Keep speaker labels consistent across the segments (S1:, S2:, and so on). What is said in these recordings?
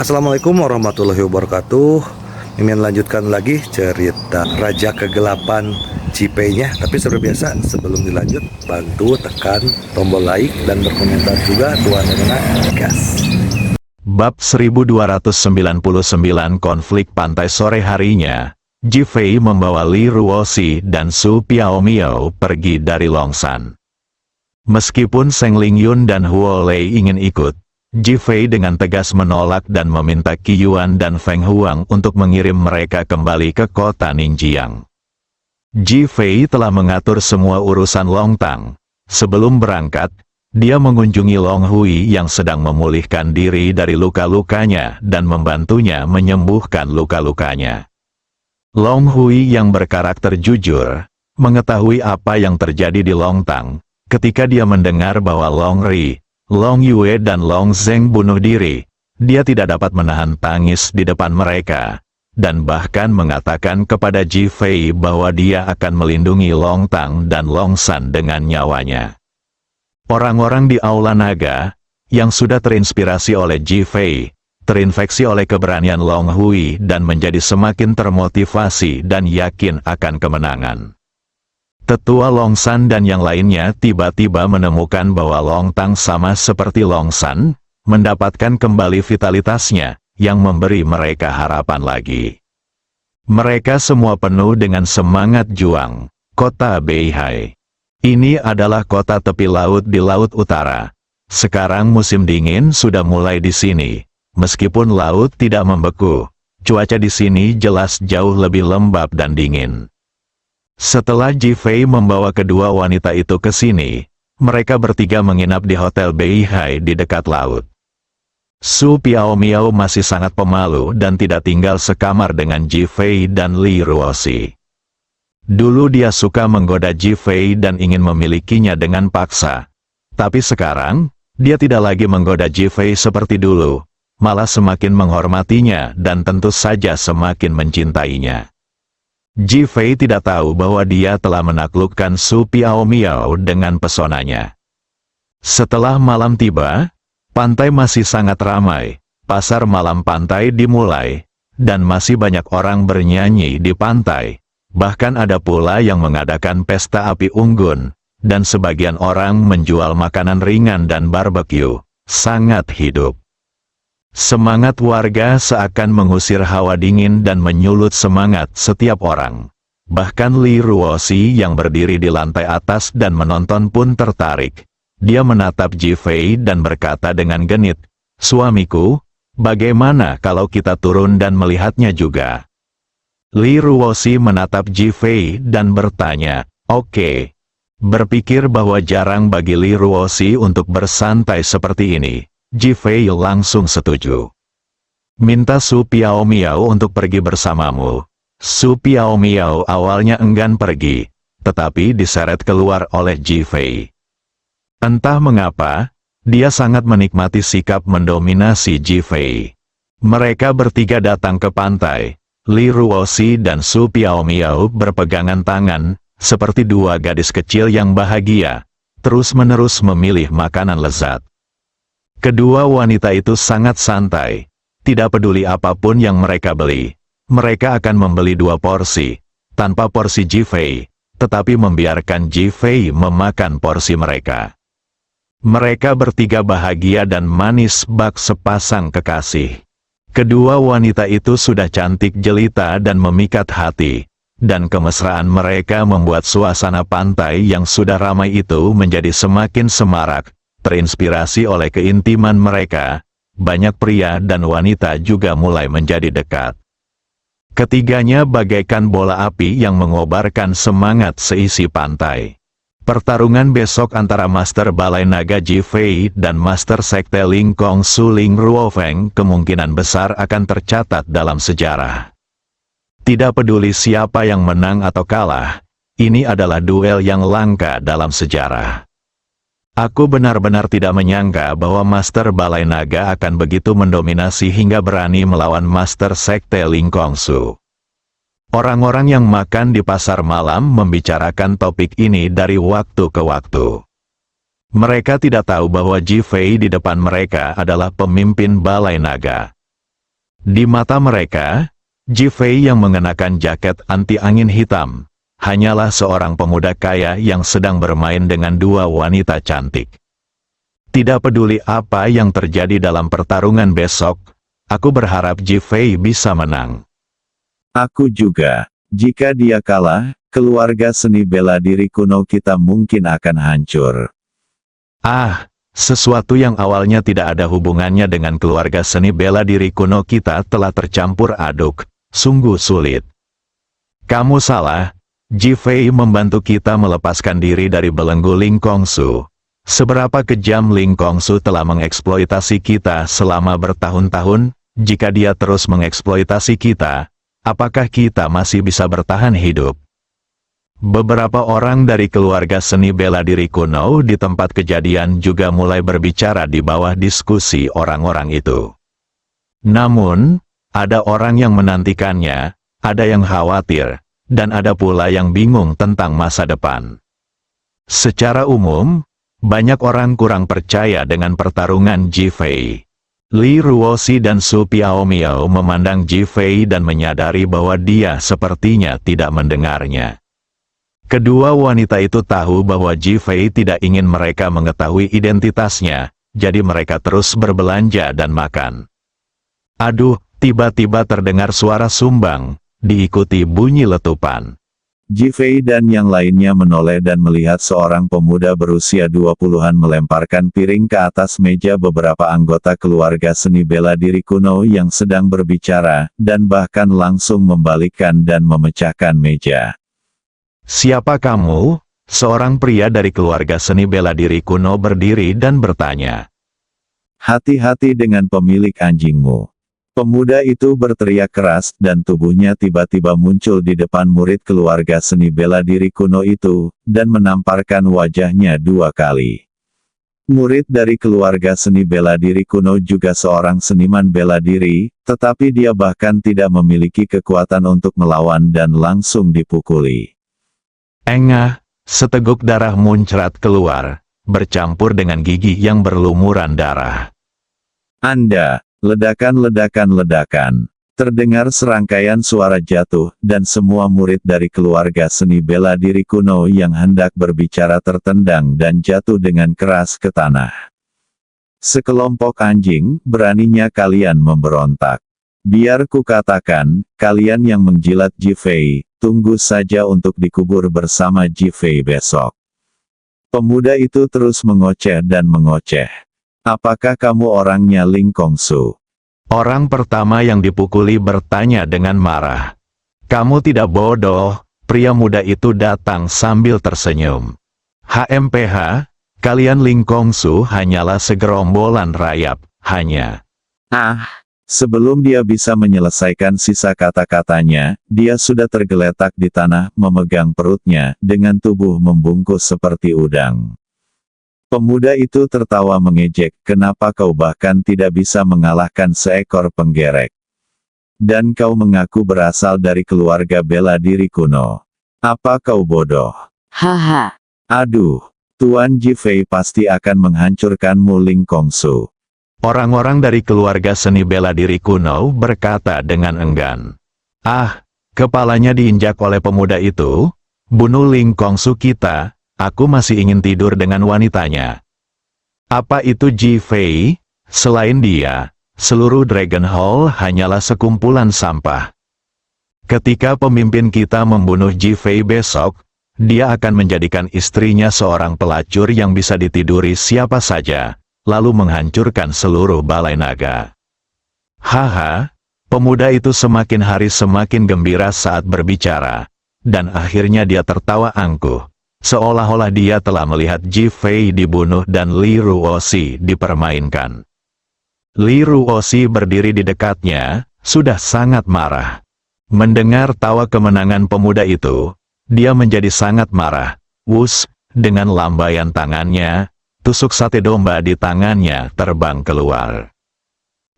S1: Assalamualaikum warahmatullahi wabarakatuh. Mimin lanjutkan lagi cerita Raja Kegelapan Cipenya. Tapi seperti biasa, sebelum dilanjut, bantu tekan tombol like dan berkomentar juga. Tuan Rena, gas.
S2: Bab 1299 Konflik Pantai. Sore harinya, Ji Fei membawa Li Ruoxi dan Su Piaomiao pergi dari Longshan. Meskipun Seng Lingyun dan Huo Lei ingin ikut, Ji Fei dengan tegas menolak dan meminta Qi Yuan dan Feng Huang untuk mengirim mereka kembali ke kota Ningjiang. Ji Fei telah mengatur semua urusan Long Tang. Sebelum berangkat, dia mengunjungi Long Hui yang sedang memulihkan diri dari luka-lukanya dan membantunya menyembuhkan luka-lukanya. Long Hui yang berkarakter jujur, mengetahui apa yang terjadi di Long Tang, ketika dia mendengar bahwa Long Ri, Long Yue dan Long Zheng bunuh diri. Dia tidak dapat menahan tangis di depan mereka, dan bahkan mengatakan kepada Ji Fei bahwa dia akan melindungi Long Tang dan Long Shan dengan nyawanya. Orang-orang di Aula Naga, yang sudah terinspirasi oleh Ji Fei, terinfeksi oleh keberanian Long Hui dan menjadi semakin termotivasi dan yakin akan kemenangan. Tetua Long Shan dan yang lainnya tiba-tiba menemukan bahwa Long Tang sama seperti Long Shan, mendapatkan kembali vitalitasnya, yang memberi mereka harapan lagi. Mereka semua penuh dengan semangat juang. Kota Beihai. Ini adalah kota tepi laut di Laut Utara. Sekarang musim dingin sudah mulai di sini. Meskipun laut tidak membeku, cuaca di sini jelas jauh lebih lembab dan dingin. Setelah Ji Fei membawa kedua wanita itu ke sini, mereka bertiga menginap di Hotel Beihai di dekat laut. Su Piaomiao masih sangat pemalu dan tidak tinggal sekamar dengan Ji Fei dan Li Ruoxi. Dulu dia suka menggoda Ji Fei dan ingin memilikinya dengan paksa. Tapi sekarang, dia tidak lagi menggoda Ji Fei seperti dulu, malah semakin menghormatinya dan tentu saja semakin mencintainya. Ji Fei tidak tahu bahwa dia telah menaklukkan Su Piaomiao dengan pesonanya. Setelah malam tiba, pantai masih sangat ramai, pasar malam pantai dimulai, dan masih banyak orang bernyanyi di pantai. Bahkan ada pula yang mengadakan pesta api unggun, dan sebagian orang menjual makanan ringan dan barbeque. Sangat hidup. Semangat warga seakan mengusir hawa dingin dan menyulut semangat setiap orang. Bahkan Li Ruoxi yang berdiri di lantai atas dan menonton pun tertarik. Dia menatap Ji Fei dan berkata dengan genit, "Suamiku, bagaimana kalau kita turun dan melihatnya juga?" Li Ruoxi menatap Ji Fei dan bertanya, "Oke." Berpikir bahwa jarang bagi Li Ruoxi untuk bersantai seperti ini, Ji Fei langsung setuju. "Minta Su Piaomiao untuk pergi bersamamu." Su Piaomiao awalnya enggan pergi, tetapi diseret keluar oleh Ji Fei. Entah mengapa, dia sangat menikmati sikap mendominasi Ji Fei. Mereka bertiga datang ke pantai. Li Ruoxi dan Su Piaomiao berpegangan tangan, seperti dua gadis kecil yang bahagia, terus-menerus memilih makanan lezat. Kedua wanita itu sangat santai, tidak peduli apapun yang mereka beli. Mereka akan membeli 2 porsi, tanpa porsi Ji Fei, tetapi membiarkan Ji Fei memakan porsi mereka. Mereka bertiga bahagia dan manis bak sepasang kekasih. Kedua wanita itu sudah cantik jelita dan memikat hati, dan kemesraan mereka membuat suasana pantai yang sudah ramai itu menjadi semakin semarak. Terinspirasi oleh keintiman mereka, banyak pria dan wanita juga mulai menjadi dekat. Ketiganya bagaikan bola api yang mengobarkan semangat seisi pantai. Pertarungan besok antara Master Balai Naga Ji Fei dan Master Sekte Ling Kong Su Ling Ruofeng kemungkinan besar akan tercatat dalam sejarah. Tidak peduli siapa yang menang atau kalah, ini adalah duel yang langka dalam sejarah. Aku benar-benar tidak menyangka bahwa Master Balai Naga akan begitu mendominasi hingga berani melawan Master Sekte Ling Kongsu. Orang-orang yang makan di pasar malam membicarakan topik ini dari waktu ke waktu. Mereka tidak tahu bahwa Ji Fei di depan mereka adalah pemimpin Balai Naga. Di mata mereka, Ji Fei yang mengenakan jaket anti angin hitam, hanyalah seorang pemuda kaya yang sedang bermain dengan dua wanita cantik. Tidak peduli apa yang terjadi dalam pertarungan besok, aku berharap Ji Fei bisa menang.
S3: Aku juga. Jika dia kalah, keluarga seni bela diri kuno kita mungkin akan hancur.
S2: Sesuatu yang awalnya tidak ada hubungannya dengan keluarga seni bela diri kuno kita telah tercampur aduk, sungguh sulit. Kamu salah, Ji Fei membantu kita melepaskan diri dari belenggu Ling Kongsu. Seberapa kejam Ling Kongsu telah mengeksploitasi kita selama bertahun-tahun, jika dia terus mengeksploitasi kita, apakah kita masih bisa bertahan hidup? Beberapa orang dari keluarga seni bela diri kuno di tempat kejadian juga mulai berbicara di bawah diskusi orang-orang itu. Namun, ada orang yang menantikannya, ada yang khawatir, dan ada pula yang bingung tentang masa depan. Secara umum, banyak orang kurang percaya dengan pertarungan Ji Fei. Li Ruoxi dan Su Piaomiao memandang Ji Fei dan menyadari bahwa dia sepertinya tidak mendengarnya. Kedua wanita itu tahu bahwa Ji Fei tidak ingin mereka mengetahui identitasnya, jadi mereka terus berbelanja dan makan. Aduh, tiba-tiba terdengar suara sumbang, diikuti bunyi letupan.
S3: Ji Fei dan yang lainnya menoleh dan melihat seorang pemuda berusia 20-an melemparkan piring ke atas meja beberapa anggota keluarga seni bela diri kuno yang sedang berbicara, dan bahkan langsung membalikkan dan memecahkan meja.
S2: Siapa kamu? Seorang pria dari keluarga seni bela diri kuno berdiri dan bertanya.
S3: Hati-hati dengan pemilik anjingmu. Pemuda itu berteriak keras, dan tubuhnya tiba-tiba muncul di depan murid keluarga seni bela diri kuno itu, dan menamparkan wajahnya 2 kali. Murid dari keluarga seni bela diri kuno juga seorang seniman bela diri, tetapi dia bahkan tidak memiliki kekuatan untuk melawan dan langsung dipukuli.
S2: Engah, seteguk darah muncrat keluar, bercampur dengan gigi yang berlumuran darah.
S3: Anda, ledakan. Terdengar serangkaian suara jatuh, dan semua murid dari keluarga seni bela diri kuno yang hendak berbicara tertendang dan jatuh dengan keras ke tanah. Sekelompok anjing, beraninya kalian memberontak. Biar kukatakan, kalian yang menjilat Ji Fei, tunggu saja untuk dikubur bersama Ji Fei besok. Pemuda itu terus mengoceh dan mengoceh. Apakah kamu orangnya Ling Kongsu?
S2: Orang pertama yang dipukuli bertanya dengan marah. Kamu tidak bodoh, pria muda itu datang sambil tersenyum. HMPH, kalian Ling Kongsu hanyalah segerombolan rayap, hanya.
S3: Sebelum dia bisa menyelesaikan sisa kata-katanya, dia sudah tergeletak di tanah, memegang perutnya, dengan tubuh membungkus seperti udang. Pemuda itu tertawa mengejek, kenapa kau bahkan tidak bisa mengalahkan seekor penggerek? Dan kau mengaku berasal dari keluarga bela diri kuno. Apa kau bodoh?
S4: Haha.
S3: Aduh, Tuan Ji Fei pasti akan menghancurkanmu Ling Kongsu.
S2: Orang-orang dari keluarga seni bela diri kuno berkata dengan enggan. Kepalanya diinjak oleh pemuda itu. Bunuh Ling Kongsu kita, aku masih ingin tidur dengan wanitanya. Apa itu Ji Fei? Selain dia, seluruh Dragon Hall hanyalah sekumpulan sampah. Ketika pemimpin kita membunuh Ji Fei besok, dia akan menjadikan istrinya seorang pelacur yang bisa ditiduri siapa saja, lalu menghancurkan seluruh balai naga. Haha, pemuda itu semakin hari semakin gembira saat berbicara, dan akhirnya dia tertawa angkuh, seolah-olah dia telah melihat Ji Fei dibunuh dan Li Ruoxi dipermainkan. Li Ruoxi berdiri di dekatnya, sudah sangat marah. Mendengar tawa kemenangan pemuda itu, dia menjadi sangat marah. Wus, dengan lambaian tangannya, tusuk sate domba di tangannya terbang keluar.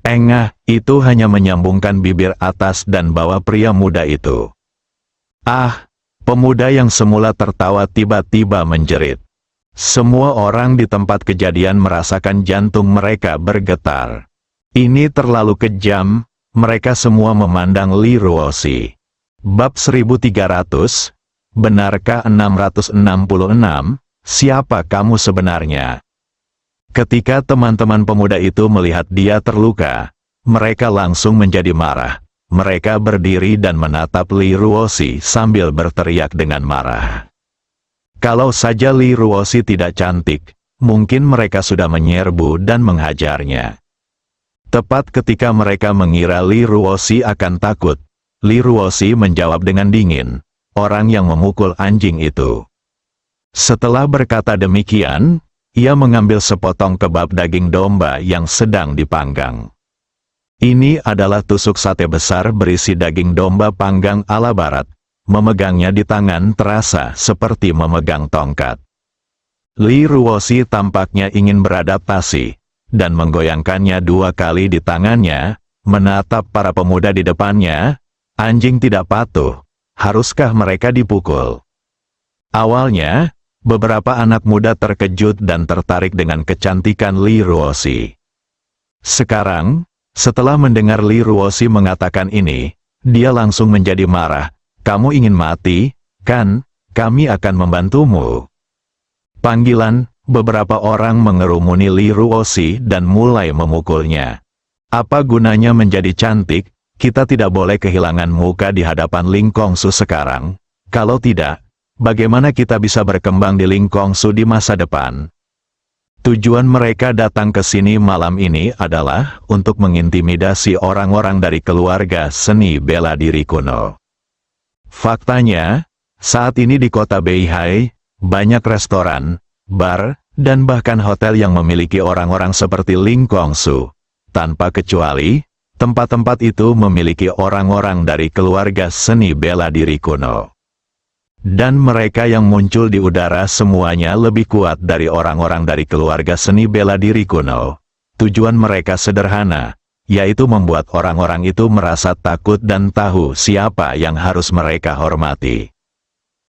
S2: Engah, itu hanya menyambungkan bibir atas dan bawah pria muda itu. Pemuda yang semula tertawa tiba-tiba menjerit. Semua orang di tempat kejadian merasakan jantung mereka bergetar. Ini terlalu kejam, Mereka semua memandang Li Ruosi. Bab 1300, benarkah 666, siapa kamu sebenarnya? Ketika teman-teman pemuda itu melihat dia terluka, mereka langsung menjadi marah. Mereka berdiri dan menatap Li Ruosi sambil berteriak dengan marah. Kalau saja Li Ruosi tidak cantik, mungkin mereka sudah menyerbu dan menghajarnya. Tepat ketika mereka mengira Li Ruosi akan takut, Li Ruosi menjawab dengan dingin, orang yang memukul anjing itu. Setelah berkata demikian, ia mengambil sepotong kebab daging domba yang sedang dipanggang. Ini adalah tusuk sate besar berisi daging domba panggang ala barat. Memegangnya di tangan terasa seperti memegang tongkat. Li Ruosi tampaknya ingin beradaptasi, dan menggoyangkannya 2 kali di tangannya, menatap para pemuda di depannya. Anjing tidak patuh, haruskah mereka dipukul? Awalnya, beberapa anak muda terkejut dan tertarik dengan kecantikan Li Ruosi. Sekarang, setelah mendengar Li Ruosi mengatakan ini, dia langsung menjadi marah. Kamu ingin mati, kan? Kami akan membantumu. Panggilan, beberapa orang mengerumuni Li Ruosi dan mulai memukulnya. Apa gunanya menjadi cantik? Kita tidak boleh kehilangan muka di hadapan Ling Kongsu sekarang. Kalau tidak, bagaimana kita bisa berkembang di Ling Kongsu di masa depan? Tujuan mereka datang ke sini malam ini adalah untuk mengintimidasi orang-orang dari keluarga seni bela diri kuno. Faktanya, saat ini di kota Beihai, banyak restoran, bar, dan bahkan hotel yang memiliki orang-orang seperti Ling Kongsu. Tanpa kecuali, tempat-tempat itu memiliki orang-orang dari keluarga seni bela diri kuno. Dan mereka yang muncul di udara semuanya lebih kuat dari orang-orang dari keluarga seni bela diri kuno. Tujuan mereka sederhana, yaitu membuat orang-orang itu merasa takut dan tahu siapa yang harus mereka hormati.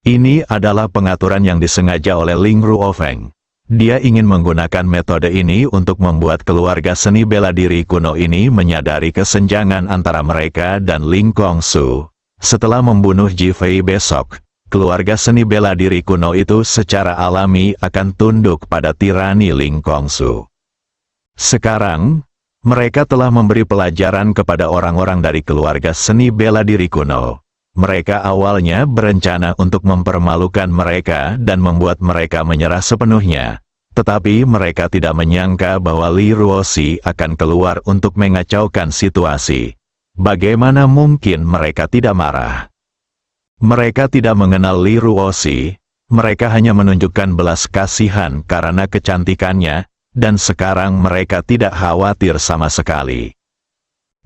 S2: Ini adalah pengaturan yang disengaja oleh Ling Ruofeng. Dia ingin menggunakan metode ini untuk membuat keluarga seni bela diri kuno ini menyadari kesenjangan antara mereka dan Ling Kongsu. Setelah membunuh Ji Fei besok, keluarga seni bela diri kuno itu secara alami akan tunduk pada tirani Ling Kongsu. Sekarang, mereka telah memberi pelajaran kepada orang-orang dari keluarga seni bela diri kuno. Mereka awalnya berencana untuk mempermalukan mereka dan membuat mereka menyerah sepenuhnya. Tetapi mereka tidak menyangka bahwa Li Ruosi akan keluar untuk mengacaukan situasi. Bagaimana mungkin mereka tidak marah? Mereka tidak mengenal Li Ruosi, mereka hanya menunjukkan belas kasihan karena kecantikannya, dan sekarang mereka tidak khawatir sama sekali.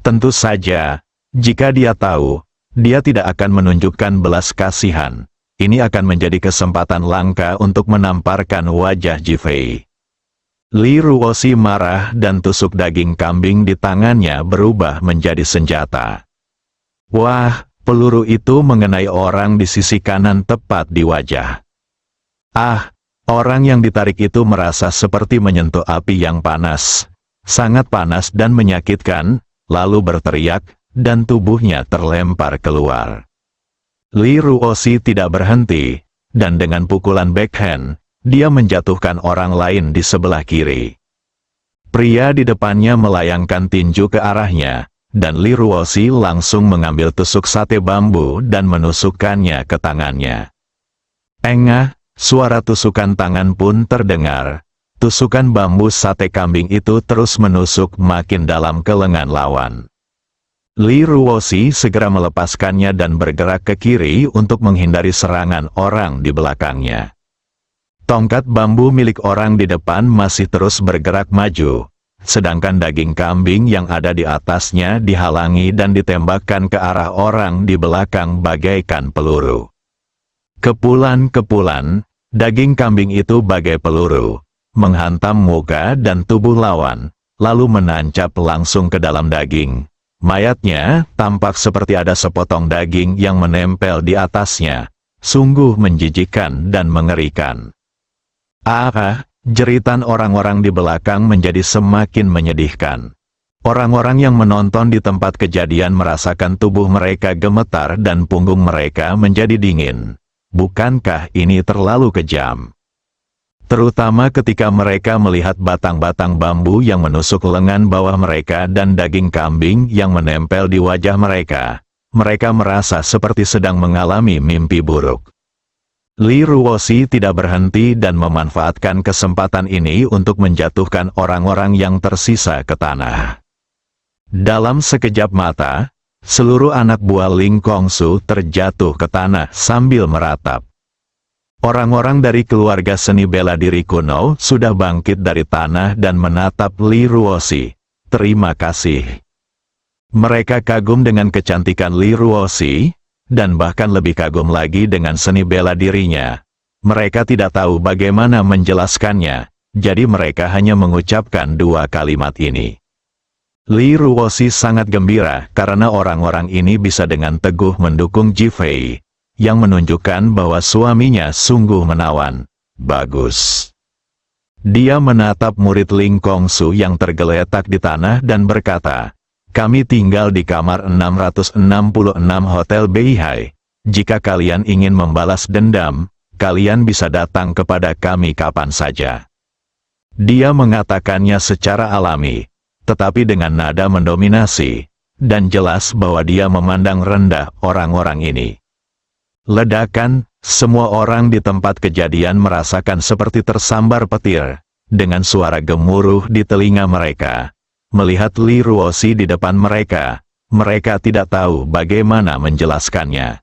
S2: Tentu saja, jika dia tahu, dia tidak akan menunjukkan belas kasihan. Ini akan menjadi kesempatan langka untuk menamparkan wajah Ji Fei. Li Ruosi marah dan tusuk daging kambing di tangannya berubah menjadi senjata. Wah, peluru itu mengenai orang di sisi kanan tepat di wajah. Ah, orang yang ditarik itu merasa seperti menyentuh api yang panas. Sangat panas dan menyakitkan, lalu berteriak, dan tubuhnya terlempar keluar. Li Ruosi tidak berhenti, dan dengan pukulan backhand, dia menjatuhkan orang lain di sebelah kiri. Pria di depannya melayangkan tinju ke arahnya, dan Li Ruosi langsung mengambil tusuk sate bambu dan menusukkannya ke tangannya. Engah, suara tusukan tangan pun terdengar. Tusukan bambu sate kambing itu terus menusuk makin dalam ke lengan lawan. Li Ruosi segera melepaskannya dan bergerak ke kiri untuk menghindari serangan orang di belakangnya. Tongkat bambu milik orang di depan masih terus bergerak maju, sedangkan daging kambing yang ada di atasnya dihalangi dan ditembakkan ke arah orang di belakang bagaikan peluru. Kepulan-kepulan, daging kambing itu bagai peluru, menghantam muka dan tubuh lawan, lalu menancap langsung ke dalam daging. Mayatnya tampak seperti ada sepotong daging yang menempel di atasnya. Sungguh menjijikkan dan mengerikan. Ah, jeritan orang-orang di belakang menjadi semakin menyedihkan. Orang-orang yang menonton di tempat kejadian merasakan tubuh mereka gemetar dan punggung mereka menjadi dingin. Bukankah ini terlalu kejam? Terutama ketika mereka melihat batang-batang bambu yang menusuk lengan bawah mereka dan daging kambing yang menempel di wajah mereka. Mereka merasa seperti sedang mengalami mimpi buruk. Li Ruosi tidak berhenti dan memanfaatkan kesempatan ini untuk menjatuhkan orang-orang yang tersisa ke tanah. Dalam sekejap mata, seluruh anak buah Ling Kongsu terjatuh ke tanah sambil meratap. Orang-orang dari keluarga seni bela diri kuno sudah bangkit dari tanah dan menatap Li Ruosi. Terima kasih. Mereka kagum dengan kecantikan Li Ruosi, dan bahkan lebih kagum lagi dengan seni bela dirinya. Mereka tidak tahu bagaimana menjelaskannya, jadi mereka hanya mengucapkan dua kalimat ini. Li Ruosi sangat gembira karena orang-orang ini bisa dengan teguh mendukung Ji Fei, yang menunjukkan bahwa suaminya sungguh menawan. Bagus. Dia menatap murid Ling Kongsu yang tergeletak di tanah dan berkata, "Kami tinggal di kamar 666 Hotel Beihai. Jika kalian ingin membalas dendam, kalian bisa datang kepada kami kapan saja." Dia mengatakannya secara alami, tetapi dengan nada mendominasi, dan jelas bahwa dia memandang rendah orang-orang ini. Ledakan, semua orang di tempat kejadian merasakan seperti tersambar petir, dengan suara gemuruh di telinga mereka. Melihat Li Ruosi di depan mereka, mereka tidak tahu bagaimana menjelaskannya.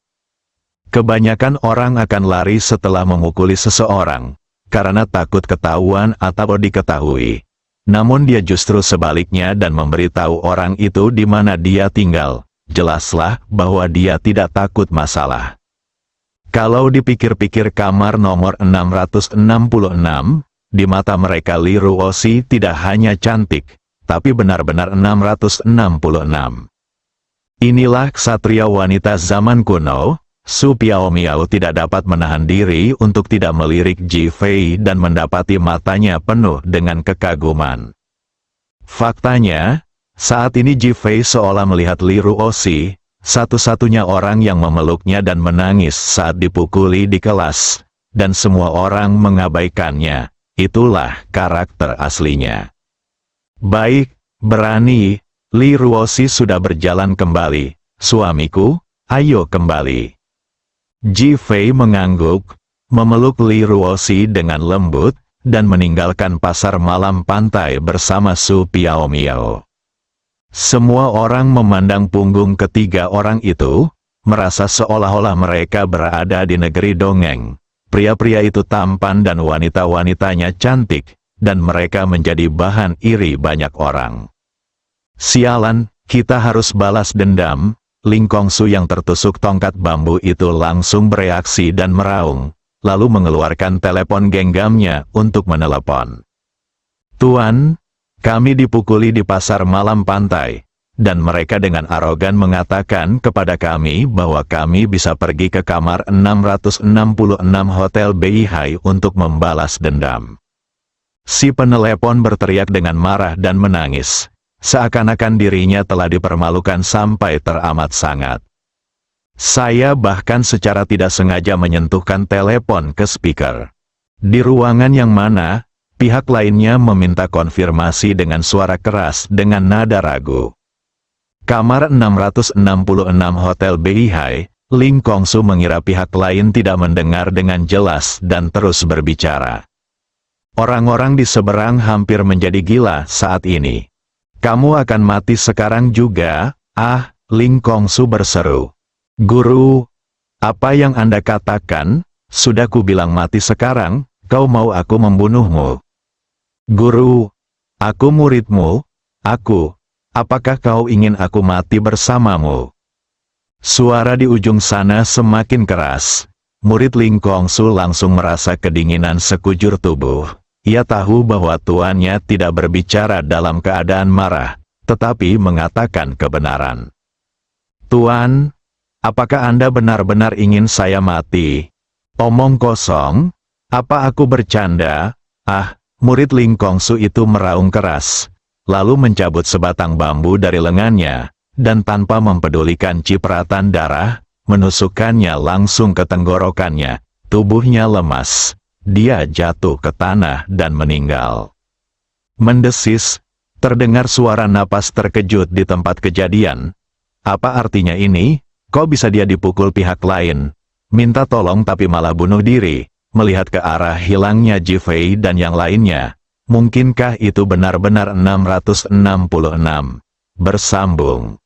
S2: Kebanyakan orang akan lari setelah memukuli seseorang, karena takut ketahuan atau diketahui. Namun dia justru sebaliknya dan memberitahu orang itu di mana dia tinggal. Jelaslah bahwa dia tidak takut masalah. Kalau dipikir-pikir kamar nomor 666, di mata mereka Li Ruosi tidak hanya cantik, tapi benar-benar 666. Inilah ksatria wanita zaman kuno. Su Piaomiao tidak dapat menahan diri untuk tidak melirik Ji Fei dan mendapati matanya penuh dengan kekaguman. Faktanya, saat ini Ji Fei seolah melihat Li Ruosi, satu-satunya orang yang memeluknya dan menangis saat dipukuli di kelas, dan semua orang mengabaikannya. Itulah karakter aslinya. Baik, berani, Li Ruosi sudah berjalan kembali. Suamiku, ayo kembali. Ji Fei mengangguk, memeluk Li Ruosi dengan lembut, dan meninggalkan pasar malam pantai bersama Su Piaomiao. Semua orang memandang punggung ketiga orang itu, merasa seolah-olah mereka berada di negeri dongeng. Pria-pria itu tampan dan wanita-wanitanya cantik, dan mereka menjadi bahan iri banyak orang. Sialan, kita harus balas dendam. Ling Kongsu yang tertusuk tongkat bambu itu langsung bereaksi dan meraung, lalu mengeluarkan telepon genggamnya untuk menelepon. "Tuan, kami dipukuli di pasar malam pantai, dan mereka dengan arogan mengatakan kepada kami bahwa kami bisa pergi ke kamar 666 Hotel Beihai untuk membalas dendam." Si penelepon berteriak dengan marah dan menangis, seakan-akan dirinya telah dipermalukan sampai teramat sangat. Saya bahkan secara tidak sengaja menyentuhkan telepon ke speaker. Di ruangan yang mana, pihak lainnya meminta konfirmasi dengan suara keras dengan nada ragu. Kamar 666 Hotel Beihai, Ling Kongsu mengira pihak lain tidak mendengar dengan jelas dan terus berbicara. Orang-orang di seberang hampir menjadi gila saat ini. "Kamu akan mati sekarang juga, ah," Ling Kongsu berseru. "Guru, apa yang Anda katakan? Sudah ku bilang mati sekarang, kau mau aku membunuhmu?" "Guru, aku muridmu, apakah kau ingin aku mati bersamamu?" Suara di ujung sana semakin keras. Murid Ling Kongsu langsung merasa kedinginan sekujur tubuh. Ia tahu bahwa tuannya tidak berbicara dalam keadaan marah, tetapi mengatakan kebenaran. "Tuan, apakah Anda benar-benar ingin saya mati?" "Omong kosong, apa aku bercanda?" "Ah," murid Ling Kongsu itu meraung keras. lalu mencabut sebatang bambu dari lengannya, dan tanpa mempedulikan cipratan darah, menusukkannya langsung ke tenggorokannya. Tubuhnya lemas. Dia jatuh ke tanah dan meninggal. Mendesis, terdengar suara napas terkejut di tempat kejadian. Apa artinya ini? Kok bisa dia dipukul pihak lain? Minta tolong tapi malah bunuh diri. Melihat ke arah hilangnya Jifei dan yang lainnya. Mungkinkah itu benar-benar 666? Bersambung.